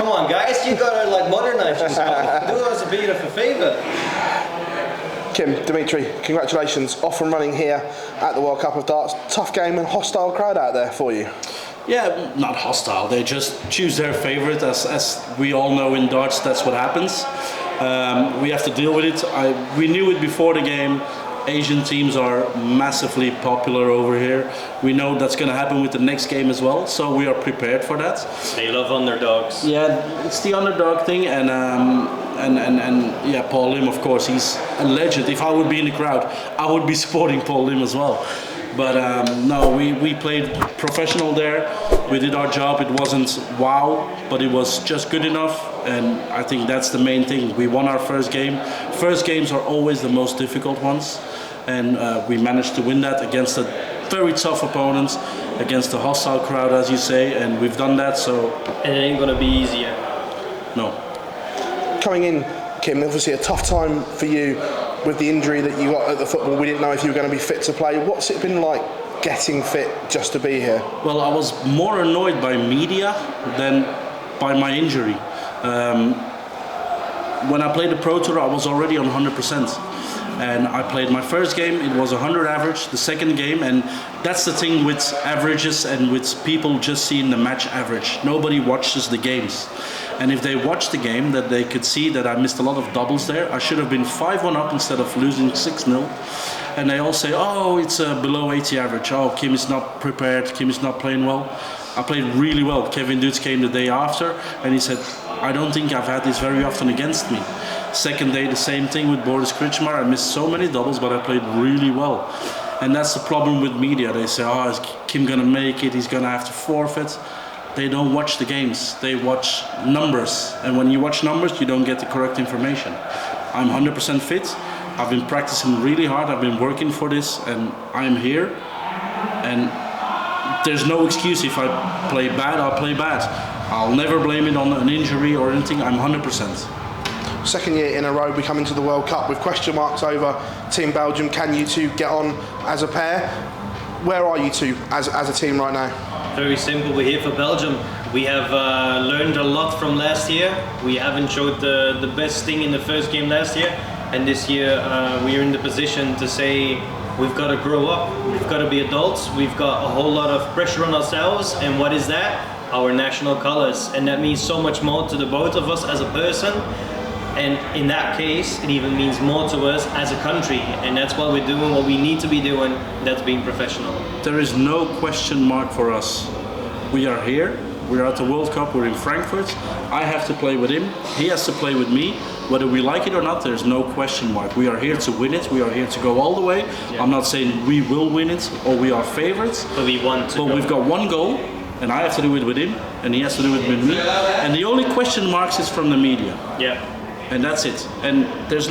come on, guys, you gotta like modernize yourself. Do us a bit of a favor. Kim, Dimitri, congratulations. Off and running here at the World Cup of Darts. Tough game and hostile crowd out there for you. Yeah, not hostile. They just choose their favorite. As we all know in darts, that's what happens. We have to deal with it. We knew it before the game. Asian teams are massively popular over here. We know that's going to happen with the next game as well, so we are prepared for that. They love underdogs. Yeah, it's the underdog thing, and yeah, Paul Lim, of course, he's a legend. If I would be in the crowd, I would be supporting Paul Lim as well. But no, we played professional there. We did our job. It wasn't wow, but it was just good enough. And I think that's the main thing. We won our first game. First games are always the most difficult ones. And we managed to win that against a very tough opponent, against a hostile crowd, as you say. And we've done that, so... And it ain't gonna be easier. No. Coming in, Kim, obviously a tough time for you with the injury that you got at the football. We didn't know if you were going to be fit to play. What's it been like getting fit just to be here? Well, I was more annoyed by media than by my injury. When I played the Pro Tour, I was already on 100%. And I played my first game, it was 100 average, the second game, and that's the thing with averages and with people just seeing the match average. Nobody watches the games. And if they watch the game, that they could see that I missed a lot of doubles there. I should have been 5-1 up instead of losing 6-0. And they all say, oh, it's below 80 average. Oh, Kim is not prepared, Kim is not playing well. I played really well. Kevin Dutz came the day after, and he said, I don't think I've had this very often against me. Second day, the same thing with Boris Kritschmar. I missed so many doubles, but I played really well. And that's the problem with media. They say, oh, is Kim gonna make it? He's gonna have to forfeit. They don't watch the games. They watch numbers. And when you watch numbers, you don't get the correct information. I'm 100% fit. I've been practicing really hard. I've been working for this, and I'm here. And there's no excuse. If I play bad, I'll play bad. I'll never blame it on an injury or anything. I'm 100%. Second year in a row we come into the World Cup with question marks over Team Belgium. Can you two get on as a pair? Where are you two as a team right now? Very simple, we're here for Belgium. We have learned a lot from last year. We haven't showed the best thing in the first game last year. And this year we are in the position to say we've got to grow up. We've got to be adults. We've got a whole lot of pressure on ourselves. And what is that? Our national colors. And that means so much more to the both of us as a person. And in that case, it even means more to us as a country. And that's what we're doing, what we need to be doing, that's being professional. There is no question mark for us. We are here, we're at the World Cup, we're in Frankfurt. I have to play with him, he has to play with me. Whether we like it or not, there's no question mark. We are here to win it, we are here to go all the way. Yeah. I'm not saying we will win it or we are favorites. But we want to. But we've got one goal, and I have to do it with him, and he has to do it with me. And the only question marks is from the media. Yeah. And that's it. And there's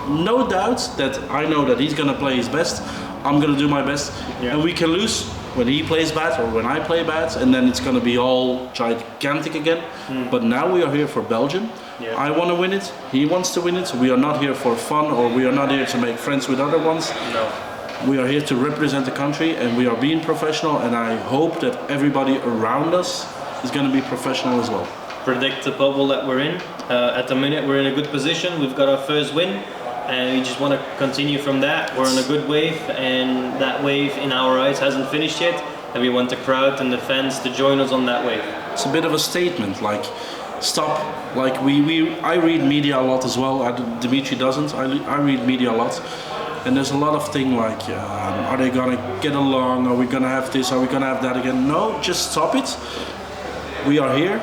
no doubt that I know that he's going to play his best. I'm going to do my best. Yeah. And we can lose when he plays bad or when I play bad. And then it's going to be all gigantic again. But now we are here for Belgium. Yeah. I want to win it. He wants to win it. We are not here for fun, or we are not here to make friends with other ones. No. We are here to represent the country, and we are being professional. And I hope that everybody around us is going to be professional as well. Predict the bubble that we're in. At the minute we're in a good position, we've got our first win and we just want to continue from that. We're on a good wave, and that wave in our eyes hasn't finished yet, and we want the crowd and the fans to join us on that wave. It's a bit of a statement, like stop, like I read media a lot as well. Dimitri doesn't. I read media a lot. And there's a lot of things like, are they gonna get along? Are we gonna have this? Are we gonna have that again? No, just stop it. We are here.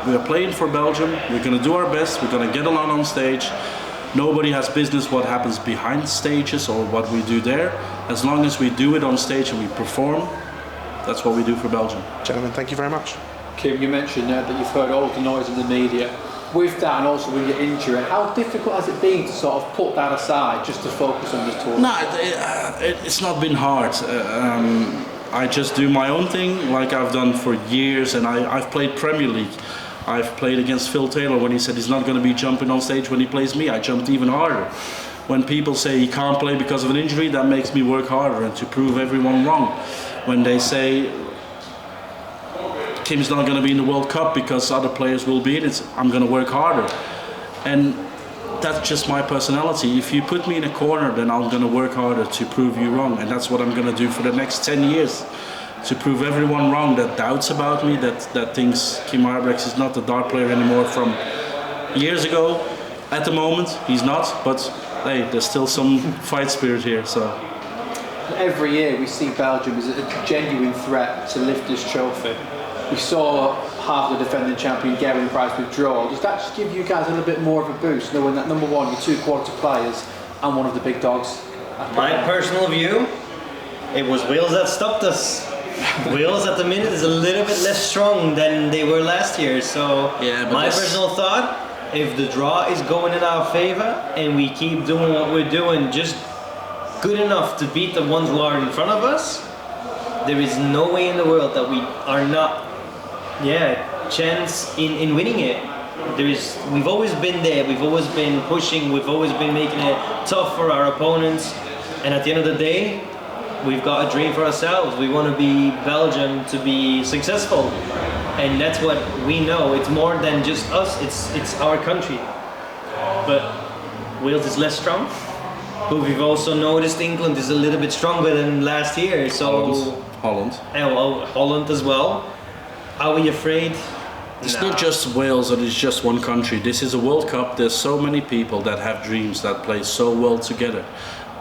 We are playing for Belgium, we're going to do our best, we're going to get along on stage. Nobody has business what happens behind stages or what we do there. As long as we do it on stage and we perform, that's what we do for Belgium. Gentlemen, thank you very much. Kim, you mentioned that you've heard all the noise in the media. With that, and also with your injury, how difficult has it been to sort of put that aside just to focus on this tour? No, it's not been hard. I just do my own thing like I've done for years, and I've played Premier League. I've played against Phil Taylor when he said he's not going to be jumping on stage when he plays me. I jumped even harder. When people say he can't play because of an injury, that makes me work harder and to prove everyone wrong. When they say Kim's not going to be in the World Cup because other players will be in it. I'm going to work harder. And that's just my personality. If you put me in a corner, then I'm going to work harder to prove you wrong. And that's what I'm going to do for the next 10 years. To prove everyone wrong that doubts about me, that thinks Kim Huybrechts is not the dart player anymore from years ago. At the moment, he's not. But hey, there's still some fight spirit here. So. Every year we see Belgium as a genuine threat to lift this trophy. We saw half the defending champion Gary Price withdraw. Does that just give you guys a little bit more of a boost, knowing that number one, you're 2 quality players and one of the big dogs? My personal view, it was Wales that stopped us. Wales at the minute is a little bit less strong than they were last year. So my personal thought, if the draw is going in our favour and we keep doing what we're doing, just good enough to beat the ones who are in front of us, there is no way in the world that we are not chance in winning it. We've always been there, we've always been pushing, we've always been making it tough for our opponents, and at the end of the day we've got a dream for ourselves. We want to be Belgium to be successful, and that's what we know. It's more than just us, it's our country. But Wales is less strong. But we've also noticed England is a little bit stronger than last year. So Holland. Holland as well. Are we afraid? It's not just Wales and it's just one country. This is a World Cup. There's so many people that have dreams, that play so well together,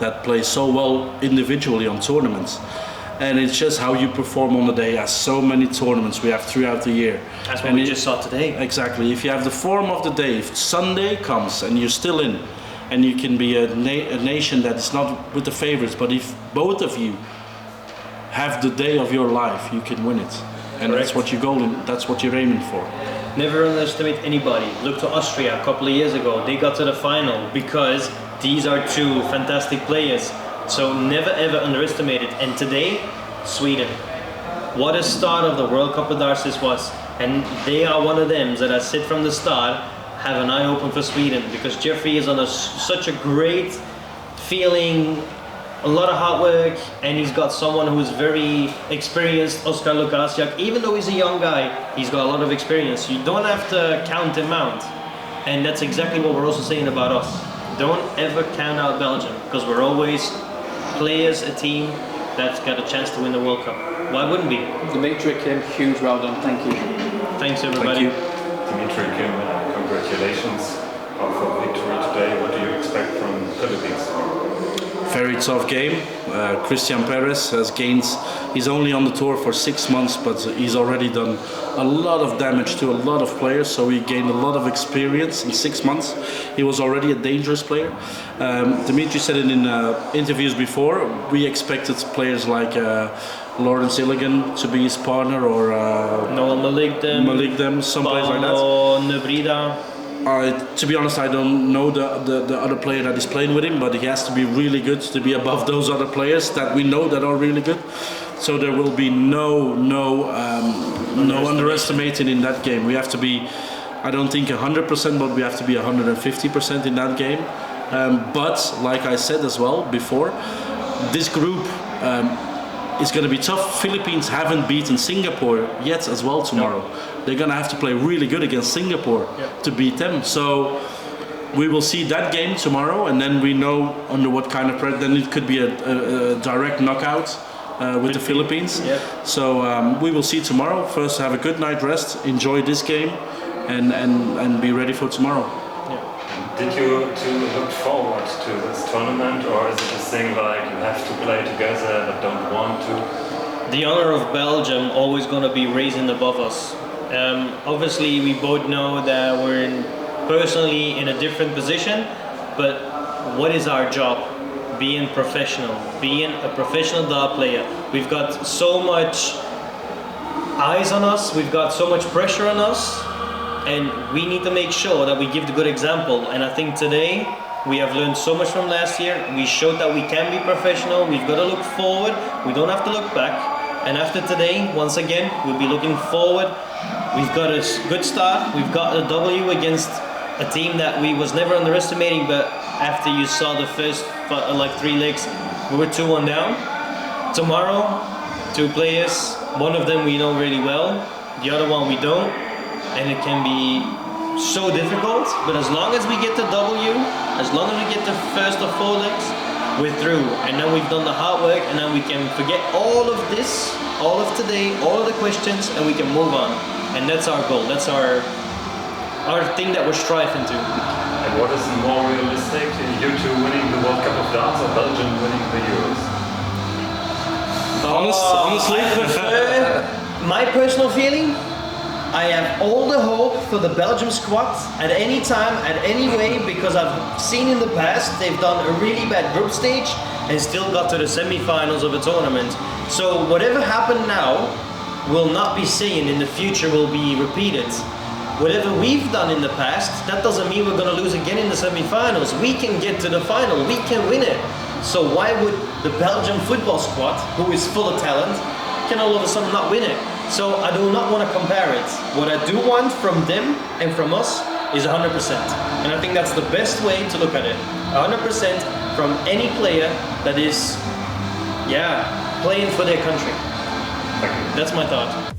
that play so well individually on tournaments. And it's just how you perform on the day, as so many tournaments we have throughout the year. That's what we just saw today. Exactly. If you have the form of the day, if Sunday comes and you're still in, and you can be a nation that is not with the favorites, but if both of you have the day of your life, you can win it. And Correct. that's what you're going, that's what you're aiming for. Never underestimate anybody. Look to Austria a couple of years ago. They got to the final because these are 2 fantastic players. So never ever underestimate it. And today, Sweden. What a start of the World Cup of Darts this was. And they are one of them that I said from the start, have an eye open for Sweden, because Jeffrey is on such a great feeling, a lot of hard work, and he's got someone who is very experienced, Oskar Lukasiak. Even though he's a young guy, he's got a lot of experience. You don't have to count him out. And that's exactly what we're also saying about us. Don't ever count out Belgium, because we're always players, a team that's got a chance to win the World Cup. Why wouldn't we? Dimitri, Kim, huge well done. Thank you. Thanks everybody. Thank you. Dimitri, Kim, congratulations on the victory today. What do you expect from the Philippines? Very tough game. Christian Perez has gained, he's only on the tour for 6 months, but he's already done a lot of damage to a lot of players, so he gained a lot of experience in 6 months. He was already a dangerous player. Dimitri said it in interviews before, we expected players like Lawrence Illigan to be his partner, or Noel Maligdem, some players like that. Nebrida. To be honest, I don't know the other player that is playing with him, but he has to be really good to be above those other players that we know that are really good. So there will be no underestimating in that game. We have to be, I don't think 100%, but we have to be 150% in that game. But like I said as well before, this group is going to be tough. Philippines haven't beaten Singapore yet as well tomorrow. No. They're going to have to play really good against Singapore to beat them. So we will see that game tomorrow, and then we know under what kind of pressure. Then it could be a direct knockout with the Philippines. Yep. So we will see tomorrow. First, have a good night rest, enjoy this game, and be ready for tomorrow. Did you two look forward to this tournament, or is it a thing like you have to play together but don't want to? The honor of Belgium always going to be raising above us. Obviously, we both know that we're personally in a different position, but what is our job? Being professional, being a professional dart player. We've got so much eyes on us, we've got so much pressure on us, and we need to make sure that we give the good example. And I think today we have learned so much from last year. We showed that we can be professional. We've got to look forward. We don't have to look back. And after today, once again, we'll be looking forward. We've got a good start. We've got a W against a team that we was never underestimating, but after you saw the first 3 legs, we were 2-1 down. Tomorrow, 2 players. One of them we know really well. the other one we don't, and it can be so difficult. But as long as we get the W, as long as we get the first of 4 legs, we're through. And then we've done the hard work, and then we can forget all of this, all of today, all of the questions, and we can move on. And that's our goal. That's our thing that we're striving to. And what is more realistic, you two winning the World Cup of Darts or Belgium winning the Euros? Honestly, I prefer, my personal feeling, I have all the hope for the Belgium squad at any time, at any way, because I've seen in the past they've done a really bad group stage and still got to the semi-finals of a tournament. So whatever happened now will not be seen in the future, will be repeated. Whatever we've done in the past, that doesn't mean we're going to lose again in the semi-finals. We can get to the final, we can win it. So why would the Belgium football squad, who is full of talent, can all of a sudden not win it? So I do not want to compare it. What I do want from them and from us is 100%. And I think that's the best way to look at it. 100% from any player that is, playing for their country. That's my thought.